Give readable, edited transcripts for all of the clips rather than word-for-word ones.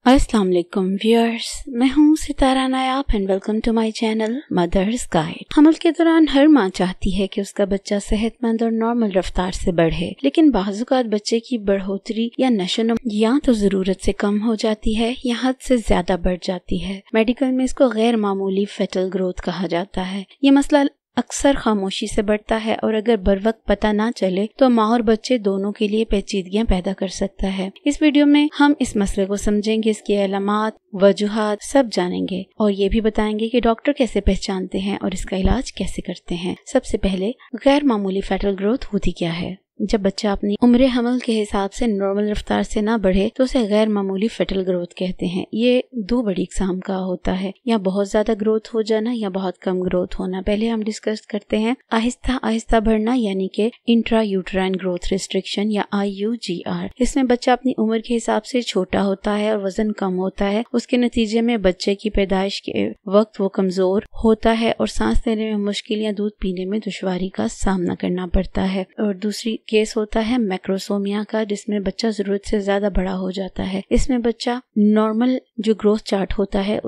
अस्सलाम वालेकुम व्यूअर्स, मैं हूँ Sitara Nayab and welcome to my channel mother's guide. हमल के दौरान हर माँ चाहती है कि उसका बच्चा सेहतमंद और नॉर्मल रफ्तार से बढ़े, लेकिन बाज़-औक़ात बच्चे की बढ़ोतरी या नशोनुमा या तो जरूरत से कम हो जाती है या हद से ज्यादा बढ़ जाती है। मेडिकल में इसको गैर मामूली फेटल ग्रोथ कहा जाता है। ये मसला अक्सर खामोशी से बढ़ता है और अगर बर वक्त पता ना चले तो माँ और बच्चे दोनों के लिए पेचीदगियां पैदा कर सकता है। इस वीडियो में हम इस मसले को समझेंगे, इसकी अलामात, वजूहात सब जानेंगे और ये भी बताएंगे कि डॉक्टर कैसे पहचानते हैं और इसका इलाज कैसे करते हैं। सबसे पहले गैर मामूली फेटल ग्रोथ होती क्या है? जब बच्चा अपनी उम्र हमल के हिसाब से नॉर्मल रफ्तार से ना बढ़े तो उसे गैर मामूली फेटल ग्रोथ कहते हैं। ये दो बड़ी इकसाम का होता है, या बहुत ज्यादा ग्रोथ हो जाना या बहुत कम ग्रोथ होना। पहले हम डिस्कस करते हैं आहिस्ता आहिस्ता बढ़ना, यानी कि इंट्रा यूट्राइन ग्रोथ रिस्ट्रिक्शन या IUGR। इसमें बच्चा अपनी उम्र के हिसाब से छोटा होता है और वजन कम होता है। उसके नतीजे में बच्चे की पैदाइश के वक्त वो कमजोर होता है और सांस लेने में मुश्किल या दूध पीने में दुश्वारी का सामना करना पड़ता है। और दूसरी केस होता है मैक्रोसोमिया का, जिसमें बच्चा जरूरत से ज्यादा बड़ा हो जाता है। इसमें बच्चा नॉर्मल जो ग्रोथ चार्ट होता है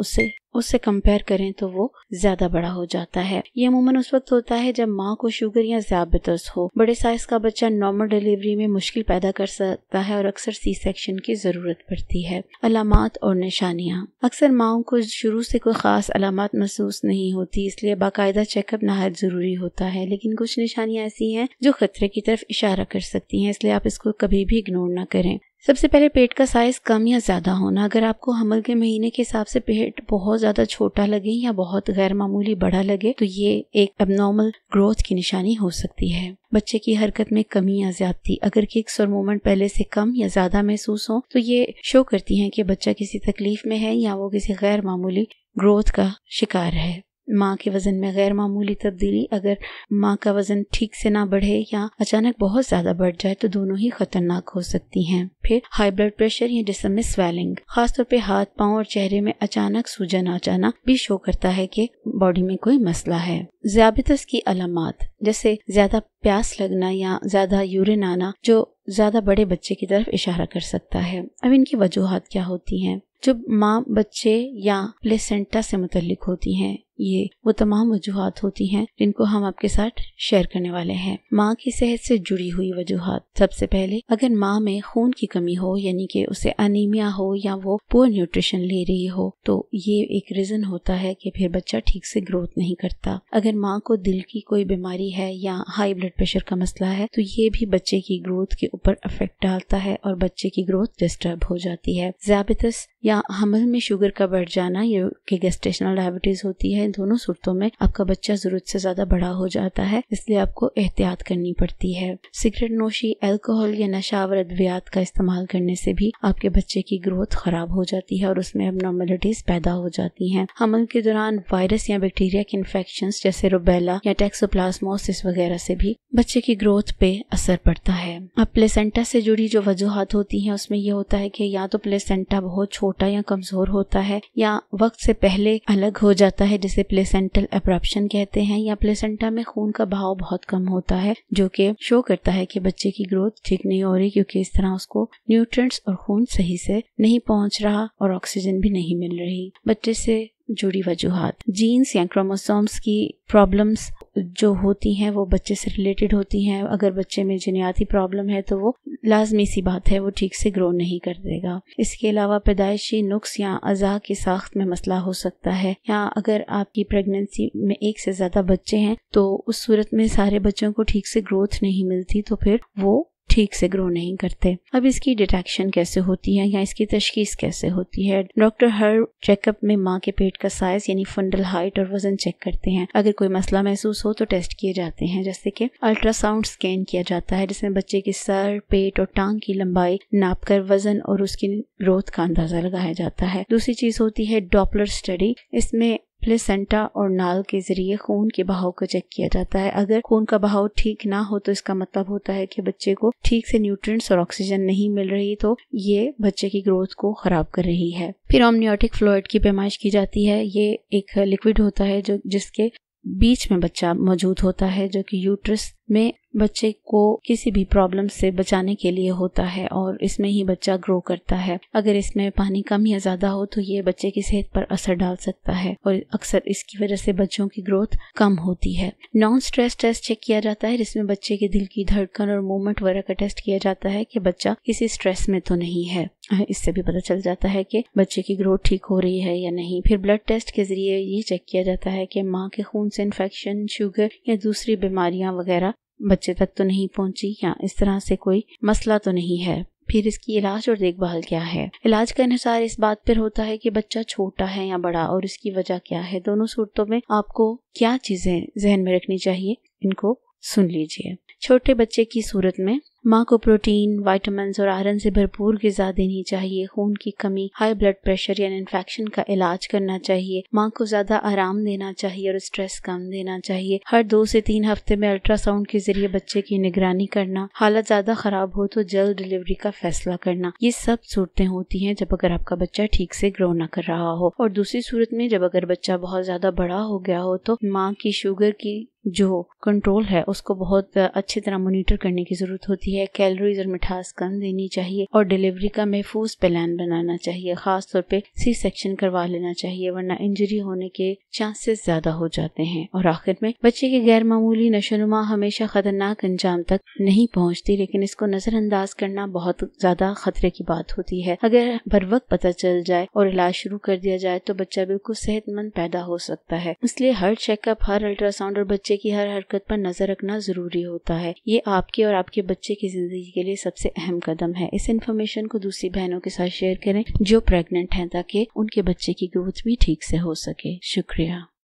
उससे कंपेयर करें तो वो ज्यादा बड़ा हो जाता है। ये अमूमन उस वक्त होता है जब माँ को शुगर या ज़ियाबतस हो। बड़े साइज का बच्चा नॉर्मल डिलीवरी में मुश्किल पैदा कर सकता है और अक्सर सी सेक्शन की जरूरत पड़ती है। अलामात और निशानियाँ। अक्सर माओं को शुरू से कोई खास अलामात महसूस नहीं होती, इसलिए बाकायदा चेकअप नहायत जरूरी होता है। लेकिन कुछ निशानियाँ ऐसी हैं जो खतरे की तरफ इशारा कर सकती हैं, इसलिए आप इसको कभी भी इग्नोर ना करें। सबसे पहले पेट का साइज कम या ज्यादा होना। अगर आपको हमल के महीने के हिसाब से पेट बहुत ज्यादा छोटा लगे या बहुत गैर मामूली बड़ा लगे तो ये एक एबनॉर्मल ग्रोथ की निशानी हो सकती है। बच्चे की हरकत में कमी या ज्यादती। अगर किक्स और मूवमेंट पहले से कम या ज्यादा महसूस हो तो ये शो करती हैं कि बच्चा किसी तकलीफ में है या वो किसी गैर मामूली ग्रोथ का शिकार है। माँ के वजन में गैर मामूली तब्दीली। अगर माँ का वजन ठीक से ना बढ़े या अचानक बहुत ज्यादा बढ़ जाए तो दोनों ही खतरनाक हो सकती हैं। फिर हाई ब्लड प्रेशर या जिस्म में स्वेलिंग, खासतौर पे हाथ, पाँव और चेहरे में अचानक सूजन आ जाना भी शो करता है कि बॉडी में कोई मसला है। ज़ियाबतस की अलामात जैसे ज्यादा प्यास लगना या ज्यादा यूरिन आना, जो ज्यादा बड़े बच्चे की तरफ इशारा कर सकता है। अब इनकी वजूहात क्या होती हैं? जो माँ बच्चे या प्लेसेंटा से मुतल्लिक होती हैं, ये वो तमाम वजूहात होती हैं जिनको हम आपके साथ शेयर करने वाले हैं। माँ की सेहत से जुड़ी हुई वजूहात। सबसे पहले अगर माँ में खून की कमी हो, यानी कि उसे अनीमिया हो या वो पुअर न्यूट्रिशन ले रही हो, तो ये एक रीजन होता है कि फिर बच्चा ठीक से ग्रोथ नहीं करता। अगर माँ को दिल की कोई बीमारी है या हाई ब्लड प्रेशर का मसला है तो ये भी बच्चे की ग्रोथ के ऊपर इफेक्ट डालता है और बच्चे की ग्रोथ डिस्टर्ब हो जाती है। ज़ियाबतस या हमल में शुगर का बढ़ जाना, ये कि गेस्टेशनल डायबिटीज होती है, दोनों सूरतों में आपका बच्चा जरूरत से ज्यादा बड़ा हो जाता है, इसलिए आपको एहतियात करनी पड़ती है। सिगरेट नोशी, अल्कोहल या नशावर अद्वियात का इस्तेमाल करने से भी आपके बच्चे की ग्रोथ खराब हो जाती है और उसमें एबनॉर्मलिटीज पैदा हो जाती हैं। हमल के दौरान वायरस या बैक्टीरिया के इन्फेक्शंस जैसे रुबेला या टैक्सोप्लाज्मोसिस वगैरह से भी बच्चे की ग्रोथ पे असर पड़ता है। अब प्लेसेंटा से जुड़ी जो वजूहात होती हैं उसमें यह होता है कि या तो प्लेसेंटा बहुत छोटा या कमजोर होता है या वक्त से पहले अलग हो जाता है, जिसे प्लेसेंटल एब्रप्शन कहते हैं, या प्लेसेंटा में खून का बहाव बहुत कम होता है, जो कि शो करता है कि बच्चे की ग्रोथ ठीक नहीं हो रही, क्योंकि इस तरह उसको न्यूट्रिएंट्स और खून सही से नहीं पहुंच रहा और ऑक्सीजन भी नहीं मिल रही। बच्चे से जुड़ी वजूहात। जीन्स या क्रोमोसोम्स की प्रॉब्लम्स जो होती हैं वो बच्चे से रिलेटेड होती हैं। अगर बच्चे में जिनियाती प्रॉब्लम है तो वो लाजमी सी बात है, वो ठीक से ग्रो नहीं कर देगा। इसके अलावा पैदाइशी नुक्स या अज़ा की साख्त में मसला हो सकता है, या अगर आपकी प्रेगनेंसी में एक से ज्यादा बच्चे हैं तो उस सूरत में सारे बच्चों को ठीक से ग्रोथ नहीं मिलती, तो फिर वो ठीक से ग्रो नहीं करते। अब इसकी डिटेक्शन कैसे होती है या इसकी तशखीस कैसे होती है? डॉक्टर हर चेकअप में माँ के पेट का साइज यानी फंडल हाइट और वजन चेक करते हैं। अगर कोई मसला महसूस हो तो टेस्ट किए जाते हैं, जैसे कि अल्ट्रासाउंड स्कैन किया जाता है, जिसमें बच्चे की सर, पेट और टांग की लंबाई नापकर वजन और उसकी ग्रोथ का अंदाजा लगाया जाता है। दूसरी चीज होती है डॉपलर स्टडी। इसमें प्लेसेंटा और नाल के जरिए खून के बहाव को चेक किया जाता है। अगर खून का बहाव ठीक ना हो तो इसका मतलब होता है कि बच्चे को ठीक से न्यूट्रिएंट्स और ऑक्सीजन नहीं मिल रही, तो ये बच्चे की ग्रोथ को खराब कर रही है। फिर अमनियोटिक फ्लूइड की पैमाइश की जाती है। ये एक लिक्विड होता है जो जिसके बीच में बच्चा मौजूद होता है, जो कि यूट्रस में बच्चे को किसी भी प्रॉब्लम से बचाने के लिए होता है और इसमें ही बच्चा ग्रो करता है। अगर इसमें पानी कम या ज़्यादा हो तो ये बच्चे की सेहत पर असर डाल सकता है और अक्सर इसकी वजह से बच्चों की ग्रोथ कम होती है। नॉन स्ट्रेस टेस्ट चेक किया जाता है जिसमें बच्चे के दिल की धड़कन और मूवमेंट वगैरह का टेस्ट किया जाता है कि बच्चा किसी स्ट्रेस में तो नहीं है। इससे भी पता चल जाता है कि बच्चे की ग्रोथ ठीक हो रही है या नहीं। फिर ब्लड टेस्ट के जरिए ये चेक किया जाता है कि माँ के खून से इन्फेक्शन, शुगर या दूसरी बीमारियां वगैरह बच्चे तक तो नहीं पहुंची या इस तरह से कोई मसला तो नहीं है। फिर इसकी इलाज और देखभाल क्या है। इलाज का इन्हिसार इस बात पर होता है कि बच्चा छोटा है या बड़ा और इसकी वजह क्या है। दोनों सूरतों में आपको क्या चीजें जहन में रखनी चाहिए, इनको सुन लीजिए। छोटे बच्चे की सूरत में माँ को प्रोटीन, विटामिन्स और आयरन से भरपूर ग़िज़ा देनी चाहिए। खून की कमी, हाई ब्लड प्रेशर या इन्फेक्शन का इलाज करना चाहिए। माँ को ज़्यादा आराम देना चाहिए और स्ट्रेस कम देना चाहिए। हर 2 से 3 हफ्ते में अल्ट्रासाउंड के जरिए बच्चे की निगरानी करना। हालत ज़्यादा ख़राब हो तो जल्द डिलीवरी का फैसला करना। ये सब सूरतें होती हैं जब अगर आपका बच्चा ठीक से ग्रो ना कर रहा हो। और दूसरी सूरत में जब अगर बच्चा बहुत ज़्यादा बड़ा हो गया हो तो माँ की शुगर की जो कंट्रोल है उसको बहुत अच्छी तरह मॉनिटर करने की ज़रूरत होती है। कैलोरीज और मिठास कम देनी चाहिए और डिलीवरी का महफूज प्लान बनाना चाहिए। खास तौर पे सी सेक्शन करवा लेना चाहिए वरना इंजरी होने के चांसेस ज़्यादा हो जाते हैं। और आखिर में बच्चे की गैर मामूली नशोनुमा हमेशा खतरनाक अंजाम तक नहीं पहुँचती, लेकिन इसको नज़रअंदाज करना बहुत ज़्यादा खतरे की बात होती है। अगर बर वक्त पता चल जाए और इलाज शुरू कर दिया जाए तो बच्चा बिल्कुल सेहतमंद पैदा हो सकता है। इसलिए हर चेकअप, हर अल्ट्रासाउंड और बच्चे की हर हरकत पर नजर रखना जरूरी होता है। ये आपके और आपके बच्चे की जिंदगी के लिए सबसे अहम कदम है। इस इन्फॉर्मेशन को दूसरी बहनों के साथ शेयर करें जो प्रेग्नेंट हैं ताकि उनके बच्चे की ग्रोथ भी ठीक से हो सके। शुक्रिया।